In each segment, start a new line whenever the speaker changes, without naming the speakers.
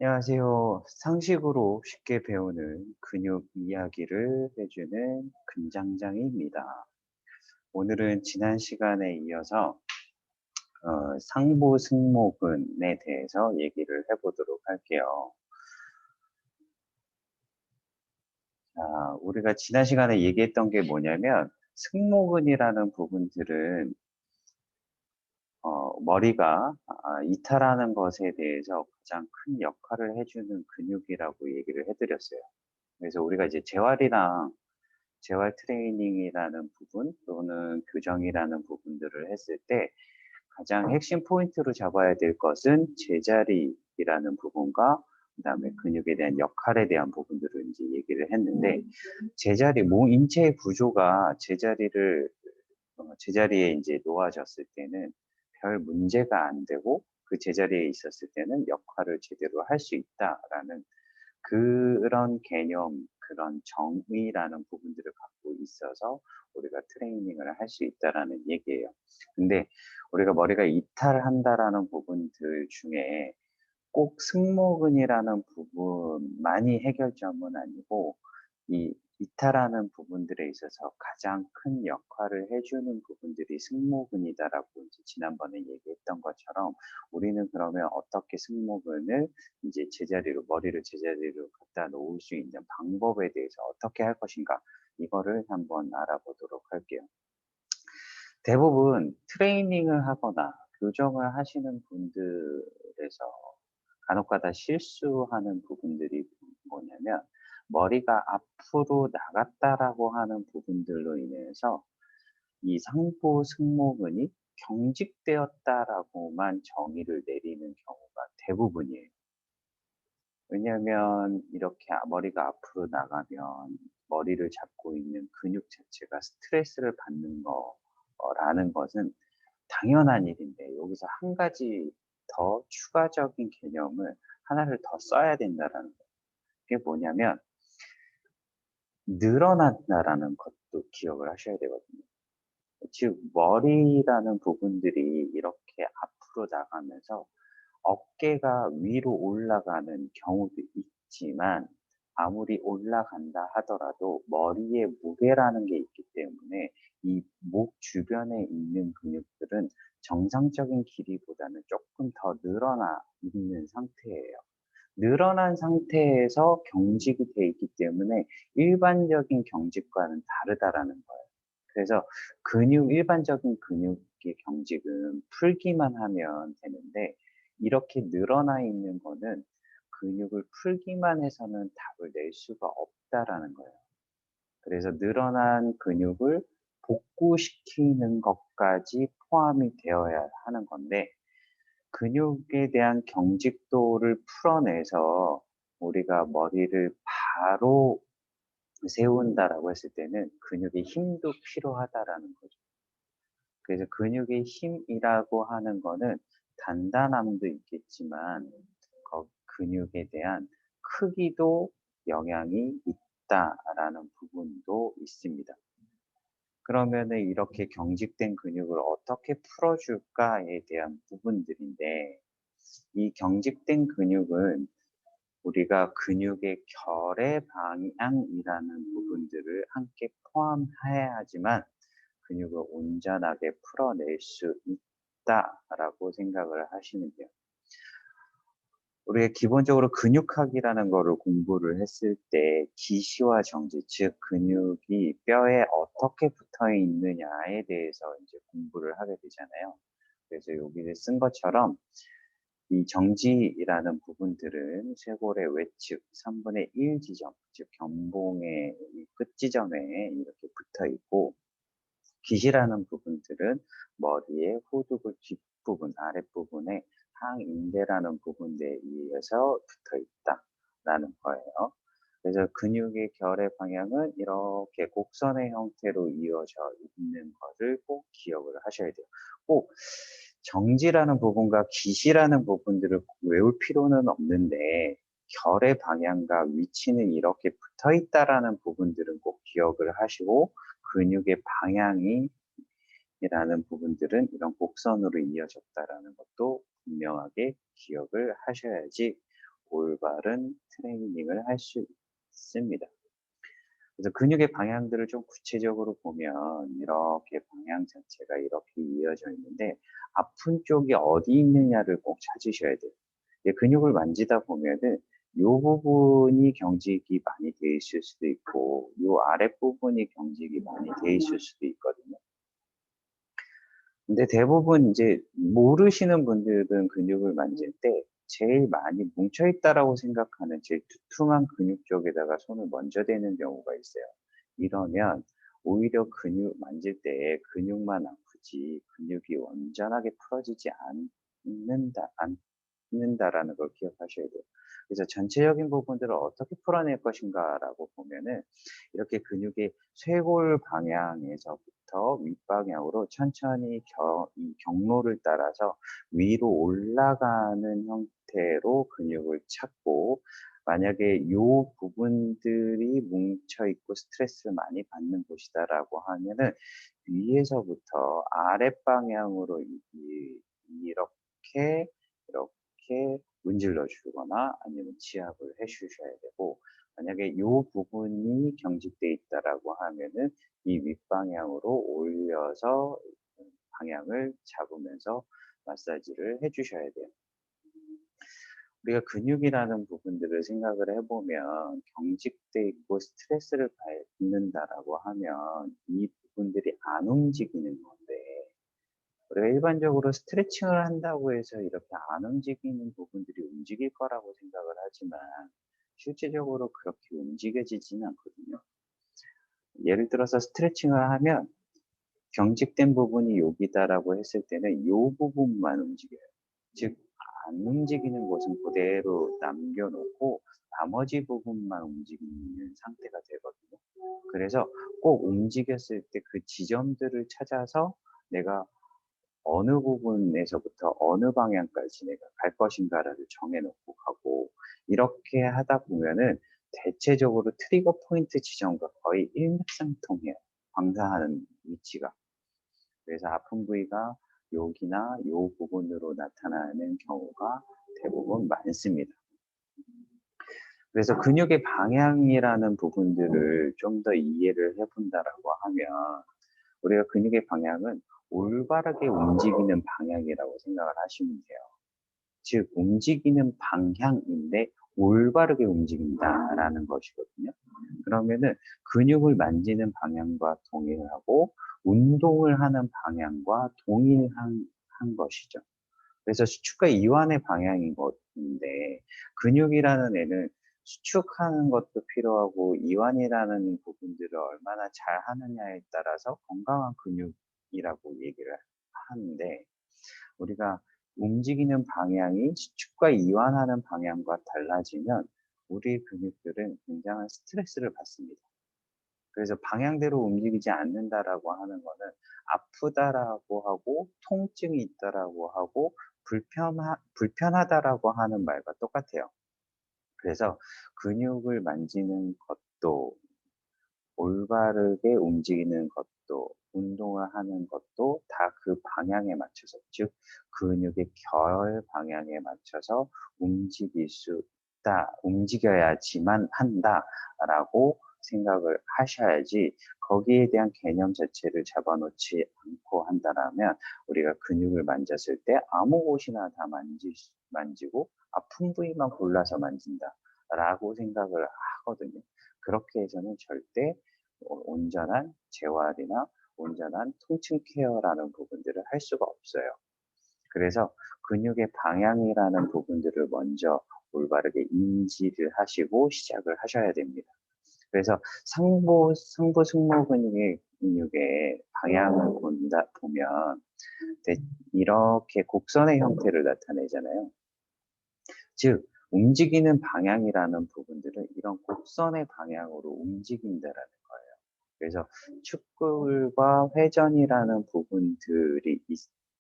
안녕하세요. 상식으로 쉽게 배우는 근육 이야기를 해주는 근장장입니다. 오늘은 지난 시간에 이어서 상부 승모근에 대해서 얘기를 해보도록 할게요. 자, 우리가 지난 시간에 얘기했던 게 뭐냐면 승모근이라는 부분들은 머리가 이탈하는 것에 대해서 가장 큰 역할을 해주는 근육이라고 얘기를 해드렸어요. 그래서 우리가 이제 재활 트레이닝이라는 부분 또는 교정이라는 부분들을 했을 때 가장 핵심 포인트로 잡아야 될 것은 제자리라는 부분과 그다음에 근육에 대한 역할에 대한 부분들을 이제 얘기를 했는데 인체의 구조가 제자리에 이제 놓아졌을 때는 별 문제가 안 되고 그 제자리에 있었을 때는 역할을 제대로 할 수 있다라는 그런 개념, 그런 정의라는 부분들을 갖고 있어서 우리가 트레이닝을 할 수 있다라는 얘기예요. 근데 우리가 머리가 이탈한다라는 부분들 중에 꼭 승모근이라는 부분만이 해결점은 아니고 이 이탈하는 부분들에 있어서 가장 큰 역할을 해주는 부분들이 승모근이다라고 이제 지난번에 얘기했던 것처럼 우리는 그러면 어떻게 승모근을 이제 머리를 제자리로 갖다 놓을 수 있는 방법에 대해서 어떻게 할 것인가 이거를 한번 알아보도록 할게요. 대부분 트레이닝을 하거나 교정을 하시는 분들에서 간혹가다 실수하는 부분들이 뭐냐면 머리가 앞으로 나갔다라고 하는 부분들로 인해서 이 상부 승모근이 경직되었다라고만 정의를 내리는 경우가 대부분이에요. 왜냐하면 이렇게 머리가 앞으로 나가면 머리를 잡고 있는 근육 자체가 스트레스를 받는 거라는 것은 당연한 일인데 여기서 한 가지 더 추가적인 개념을 하나를 더 써야 된다라는 거예요. 그게 뭐냐면 늘어난다라는 것도 기억을 하셔야 되거든요. 즉 머리라는 부분들이 이렇게 앞으로 나가면서 어깨가 위로 올라가는 경우도 있지만 아무리 올라간다 하더라도 머리에 무게라는 게 있기 때문에 이 목 주변에 있는 근육들은 정상적인 길이보다는 조금 더 늘어나 있는 상태예요. 늘어난 상태에서 경직이 돼 있기 때문에 일반적인 경직과는 다르다라는 거예요. 그래서 일반적인 근육의 경직은 풀기만 하면 되는데 이렇게 늘어나 있는 거는 근육을 풀기만 해서는 답을 낼 수가 없다라는 거예요. 그래서 늘어난 근육을 복구시키는 것까지 포함이 되어야 하는 건데 근육에 대한 경직도를 풀어내서 우리가 머리를 바로 세운다라고 했을 때는 근육의 힘도 필요하다라는 거죠. 그래서 근육의 힘이라고 하는 거는 단단함도 있겠지만 근육에 대한 크기도 영향이 있다라는 부분도 있습니다. 그러면은 이렇게 경직된 근육을 어떻게 풀어줄까에 대한 부분들인데 이 경직된 근육은 우리가 근육의 결의 방향이라는 부분들을 함께 포함해야지만 근육을 온전하게 풀어낼 수 있다라고 생각을 하시면 돼요. 우리가 기본적으로 근육학이라는 거를 공부를 했을 때 기시와 정지, 즉 근육이 뼈에 어떻게 붙어 있느냐에 대해서 이제 공부를 하게 되잖아요. 그래서 여기를 쓴 것처럼 이 정지라는 부분들은 쇄골의 외측 3분의 1 지점, 즉 견봉의 끝 지점에 이렇게 붙어 있고 기시라는 부분들은 머리의 후두근 뒷부분, 아랫부분에 항인대라는 부분에 의해서 붙어 있다라는 거예요. 그래서 근육의 결의 방향은 이렇게 곡선의 형태로 이어져 있는 것을 꼭 기억을 하셔야 돼요. 꼭 정지라는 부분과 기시라는 부분들을 외울 필요는 없는데 결의 방향과 위치는 이렇게 붙어 있다라는 부분들은 꼭 기억을 하시고 근육의 방향이 라는 부분들은 이런 곡선으로 이어졌다라는 것도 분명하게 기억을 하셔야지 올바른 트레이닝을 할 수 있습니다. 그래서 근육의 방향들을 좀 구체적으로 보면 이렇게 방향 자체가 이렇게 이어져 있는데 아픈 쪽이 어디 있느냐를 꼭 찾으셔야 돼요. 근육을 만지다 보면은 요 부분이 경직이 많이 돼 있을 수도 있고 요 아랫부분이 경직이 많이 돼 있을 수도 있거든요. 근데 대부분 이제 모르시는 분들은 근육을 만질 때 제일 많이 뭉쳐 있다라고 생각하는 제일 두툼한 근육 쪽에다가 손을 먼저 대는 경우가 있어요. 이러면 오히려 근육 만질 때 근육만 아프지 근육이 온전하게 풀어지지 않는다라는 걸 기억하셔야 돼요. 그래서 전체적인 부분들을 어떻게 풀어낼 것인가라고 보면은 이렇게 근육의 쇄골 방향에서부터 윗방향으로 천천히 이 경로를 따라서 위로 올라가는 형태로 근육을 찾고 만약에 요 부분들이 뭉쳐 있고 스트레스를 많이 받는 곳이다라고 하면은 위에서부터 아랫 방향으로 이렇게 문질러 주거나 아니면 지압을 해 주셔야 되고 만약에 요 부분이 경직돼 있다라고 하면은 이 윗방향으로 올려서 방향을 잡으면서 마사지를 해 주셔야 돼요. 우리가 근육이라는 부분들을 생각을 해 보면 경직돼 있고 스트레스를 받는다라고 하면 이 부분들이 안 움직이는 건데 우리가 일반적으로 스트레칭을 한다고 해서 이렇게 안 움직이는 부분들이 움직일 거라고 생각을 하지만 실제적으로 그렇게 움직여지지는 않거든요. 예를 들어서 스트레칭을 하면 경직된 부분이 여기다라고 했을 때는 요 부분만 움직여요. 즉, 안 움직이는 곳은 그대로 남겨놓고 나머지 부분만 움직이는 상태가 되거든요. 그래서 꼭 움직였을 때 그 지점들을 찾아서 내가 어느 부분에서부터 어느 방향까지 내가 갈 것인가를 정해 놓고 가고 이렇게 하다 보면은 대체적으로 트리거 포인트 지점과 거의 일맥상통해요, 방사하는 위치가. 그래서 아픈 부위가 여기나 요 부분으로 나타나는 경우가 대부분 많습니다. 그래서 근육의 방향이라는 부분들을 좀 더 이해를 해 본다라고 하면 우리가 근육의 방향은 올바르게 움직이는 방향이라고 생각을 하시면 돼요. 즉 움직이는 방향인데 올바르게 움직인다라는 것이거든요. 그러면은 근육을 만지는 방향과 동일하고 운동을 하는 방향과 동일한 것이죠. 그래서 수축과 이완의 방향인 것인데 근육이라는 애는 수축하는 것도 필요하고 이완이라는 부분들을 얼마나 잘 하느냐에 따라서 건강한 근육이라고 얘기를 하는데 우리가 움직이는 방향이 수축과 이완하는 방향과 달라지면 우리 근육들은 굉장한 스트레스를 받습니다. 그래서 방향대로 움직이지 않는다라고 하는 거는 아프다라고 하고 통증이 있다라고 하고 불편하다라고 하는 말과 똑같아요. 그래서 근육을 만지는 것도 올바르게 움직이는 것도 운동을 하는 것도 다 그 방향에 맞춰서 즉 근육의 결 방향에 맞춰서 움직여야지만 한다라고 생각을 하셔야지 거기에 대한 개념 자체를 잡아놓지 않고 한다라면 우리가 근육을 만졌을 때 아무 곳이나 다 만지고 아픈 부위만 골라서 만진다라고 생각을 하거든요. 그렇게 해서는 절대 온전한 재활이나 온전한 통증 케어라는 부분들을 할 수가 없어요. 그래서 근육의 방향이라는 부분들을 먼저 올바르게 인지를 하시고 시작을 하셔야 됩니다. 그래서 상부 승모 근육의 방향을 보면 이렇게 곡선의 형태를 나타내잖아요. 즉 움직이는 방향이라는 부분들은 이런 곡선의 방향으로 움직인다라는 거예요. 그래서 축구과 회전이라는 부분들이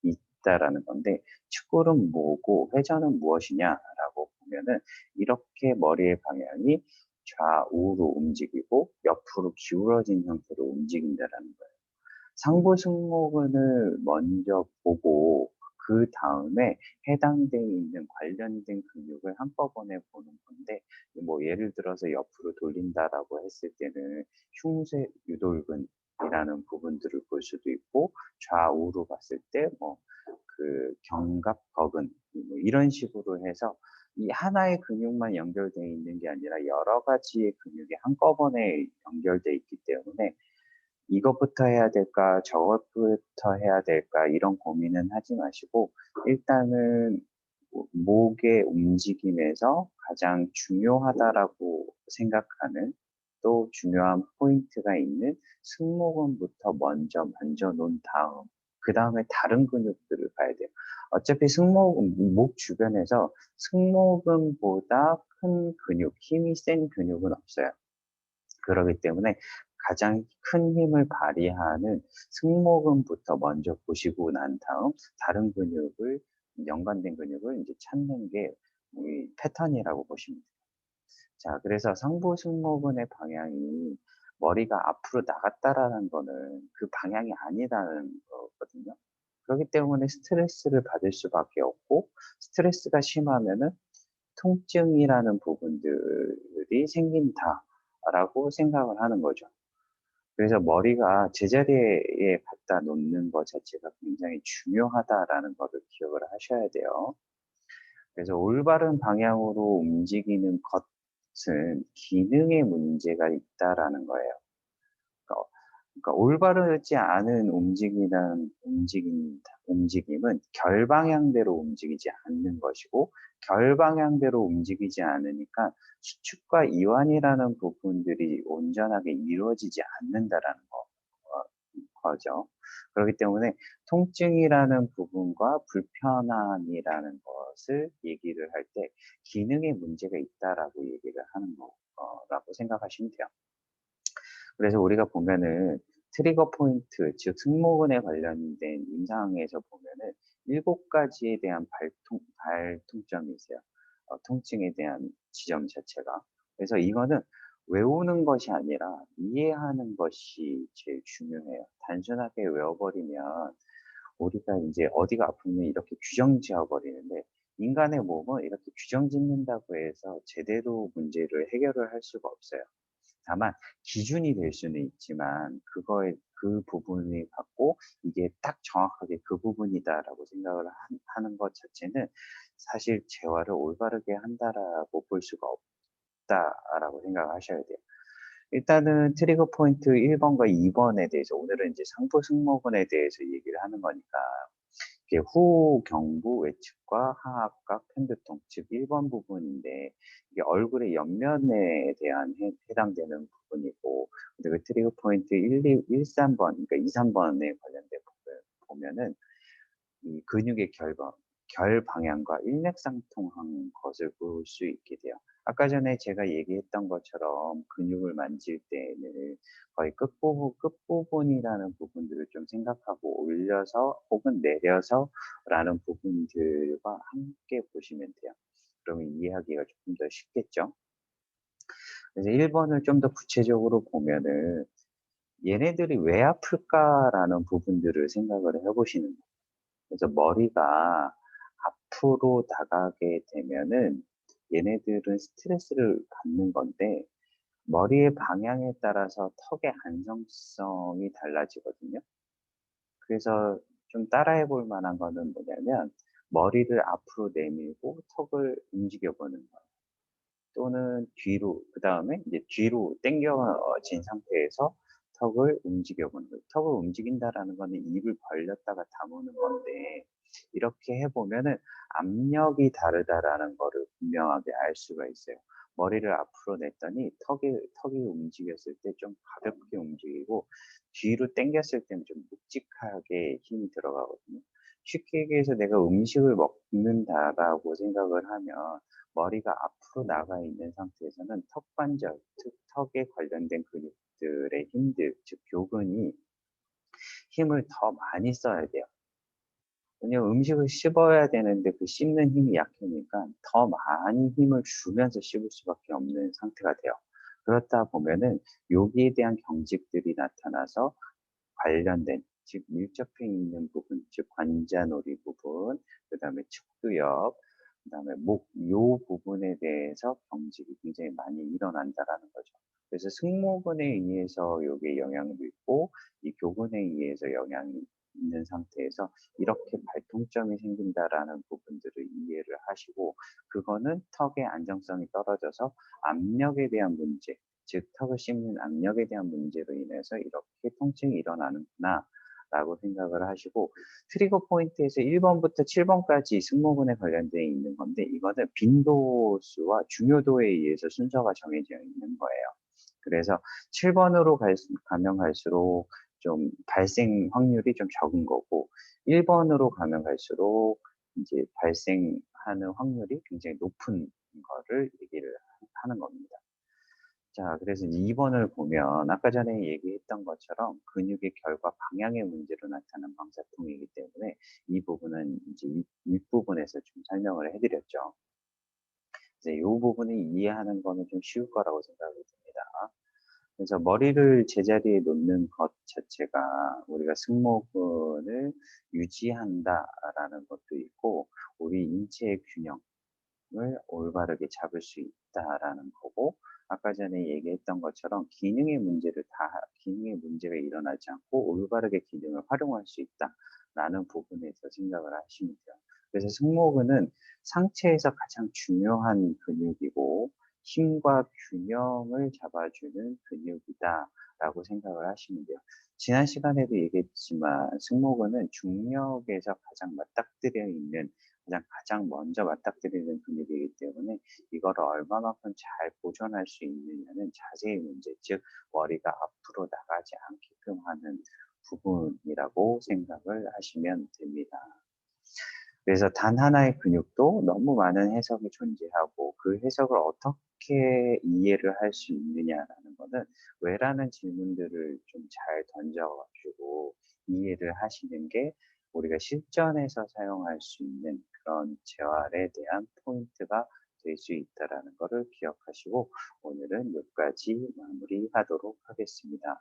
있다라는 건데 축구는 뭐고 회전은 무엇이냐라고 보면은 이렇게 머리의 방향이 좌우로 움직이고 옆으로 기울어진 형태로 움직인다라는 거예요. 상부 승모근을 먼저 보고 그다음에 해당되어 있는 관련된 근육을 한꺼번에 보는 건데 뭐 예를 들어서 옆으로 돌린다라고 했을 때는 흉쇄 유돌근이라는 부분들을 볼 수도 있고 좌우로 봤을 때 뭐 그 견갑거근 뭐 이런 식으로 해서 이 하나의 근육만 연결되어 있는 게 아니라 여러 가지의 근육이 한꺼번에 연결돼 있기 때문에 '이것부터 해야 될까? 저것부터 해야 될까?' 이런 고민은 하지 마시고 일단은 목의 움직임에서 가장 중요하다라고 생각하는 또 중요한 포인트가 있는 승모근부터 먼저 만져 놓은 다음 그다음에 다른 근육들을 봐야 돼요. 어차피 승모근 목 주변에서 승모근보다 큰 근육, 힘이 센 근육은 없어요. 그러기 때문에 가장 큰 힘을 발휘하는 승모근부터 먼저 보시고 난 다음 다른 근육을 연관된 근육을 인제 찾는 게 이 패턴이라고 보시면 돼요. 자 그래서 상부 승모근의 방향이 머리가 앞으로 나갔다라는 거는 그 방향이 아니라는 거거든요. 그렇기 때문에 스트레스를 받을 수밖에 없고 스트레스가 심하면은 '통증이라는 부분들이 생긴다.'라고 생각을 하는 거죠. 그래서 머리가 제자리에 갖다 놓는 것 자체가 굉장히 중요하다라는 거를 기억을 하셔야 돼요. 그래서 올바른 방향으로 움직이는 것은 기능에 문제가 있다라는 거예요. 그러니까 올바르지 않은 움직임은 결방향대로 움직이지 않는 것이고 결방향대로 움직이지 않으니까 수축과 이완이라는 부분들이 온전하게 이루어지지 않는다라는 거죠. 그렇기 때문에 통증이라는 부분과 불편함이라는 것을 얘기를 할 때 기능에 문제가 있다라고 얘기를 하는 거라고 생각하시면 돼요. 그래서 우리가 보면은 트리거 포인트 즉 승모근에 관련된 임상에서 보면은 7 가지에 대한 발통점이 있어요. 통증에 대한 지점 자체가. 그래서 이거는 외우는 것이 아니라 이해하는 것이 제일 중요해요. 단순하게 외워버리면 우리가 인제 어디가 아프면 이렇게 규정 지어 버리는데 인간의 몸은 이렇게 규정 짓는다고 해서 제대로 문제를 해결을 할 수가 없어요. 다만 기준이 될 수는 있지만 그거에 그 부분이 갖고 이게 딱 정확하게 '그 부분이다.'라고 생각을 하는 것 자체는 사실 '재활을 올바르게 한다.'라고 볼 수가 없다라고 생각을 하셔야 돼요. 일단은 트리거 포인트 1 번과 2 번에 대해서 오늘은 인제 상부 승모근에 대해서 얘기를 하는 거니까 이게 후경부 외측과 하악각 편두통 즉 1번 부분인데 이게 얼굴의 옆면에 대한 해당되는 부분이고 근데 그 트리거 포인트 1, 2, 1, 3 번 그러니까 2-3 번에 관련된 부분 보면은 이 근육의 결방향과 일맥상통한 것을 볼 수 있게 돼요. 아까 전에 제가 얘기했던 것처럼 근육을 만질 때에는 거의 끝부분이라는 부분들을 좀 생각하고 올려서 혹은 내려서라는 부분들과 함께 보시면 돼요. 그러면 이해하기가 조금 더 쉽겠죠? 그래서 1 번을 좀 더 구체적으로 보면은 '얘네들이 왜 아플까?'라는 부분들을 생각을 해 보시는 거예요. 그래서 머리가 앞으로 나가게 되면은 얘네들은 스트레스를 받는 건데 머리의 방향에 따라서 턱의 안정성이 달라지거든요. 그래서 좀 따라해 볼 만한 거는 뭐냐면 머리를 앞으로 내밀고 턱을 움직여 보는 거예요. 또는 뒤로 그다음에 이제 뒤로 당겨진 상태에서 턱을 움직여 보는 거예요. 턱을 움직인다라는 거는 입을 벌렸다가 다무는 건데 이렇게 해 보면은 '압력이 다르다.'라는 거를 분명하게 알 수가 있어요. 머리를 앞으로 냈더니 턱이 움직였을 때 좀 가볍게 움직이고 뒤로 당겼을 때는 좀 묵직하게 힘이 들어가거든요. 쉽게 얘기해서 '내가 음식을 먹는다.'라고 생각을 하면 머리가 앞으로 나가 있는 상태에서는 턱관절, 즉 턱에 관련된 근육들의 힘들, 즉 교근이 힘을 더 많이 써야 돼요. 왜냐면 음식을 씹어야 되는데 그 씹는 힘이 약하니까 더 많이 힘을 주면서 씹을 수밖에 없는 상태가 돼요. 그렇다 보면은 여기에 대한 경직들이 나타나서 관련된 즉 밀접해 있는 부분, 즉 관자놀이 부분, 그다음에 척두엽, 그다음에 목 요 부분에 대해서 경직이 굉장히 많이 일어난다라는 거죠. 그래서 승모근에 의해서 요게 영향도 있고 이 교근에 의해서 영향이 있는 상태에서 이렇게 발통점이 생긴다라는 부분들을 이해를 하시고 그거는 턱의 안정성이 떨어져서 압력에 대한 문제, 즉 턱을 씹는 압력에 대한 문제로 인해서 이렇게 통증이 일어나는구나 라고 생각을 하시고 트리거 포인트에서 1번부터 7번까지 승모근에 관련되어 있는 건데 이거는 빈도수와 중요도에 의해서 순서가 정해져 있는 거예요. 그래서 7번으로 가면 갈수록 좀 발생 확률이 좀 적은 거고 1번으로 가면 갈수록 이제 발생하는 확률이 굉장히 높은 거를 얘기를 하는 겁니다. 자, 그래서 이제 2번을 보면 아까 전에 얘기했던 것처럼 근육의 결과 방향의 문제로 나타난 방사통이기 때문에 이 부분은 이제 윗부분에서 좀 설명을 해드렸죠. 이제 이 부분을 이해하는 거는 좀 쉬울 거라고 생각이 듭니다. 그래서 머리를 제자리에 놓는 것 자체가 우리가 승모근을 유지한다라는 것도 있고 우리 인체의 균형을 올바르게 잡을 수 있다라는 거고 아까 전에 얘기했던 것처럼 기능의 문제가 일어나지 않고 올바르게 기능을 활용할 수 있다라는 부분에서 생각을 하시면 돼요. 그래서 승모근은 상체에서 가장 중요한 근육이고 힘과 균형을 잡아주는 근육이다라고 생각을 하시면 돼요. 지난 시간에도 얘기했지만 승모근은 중력에서 가장 맞닥뜨려 있는 가장 먼저 맞닥뜨리는 근육이기 때문에 이거를 얼마만큼 잘 보존할 수 있느냐는 자세의 문제, 즉 머리가 앞으로 나가지 않게끔 하는 부분이라고 생각을 하시면 됩니다. 그래서 단 하나의 근육도 너무 많은 해석이 존재하고 그 해석을 어떻게 이해를 할 수 있느냐라는 거는 왜라는 질문들을 좀 잘 던져가지고 이해를 하시는 게 우리가 실전에서 사용할 수 있는 그런 재활에 대한 포인트가 될 수 있다라는 것을 기억하시고 오늘은 여기까지 마무리하도록 하겠습니다.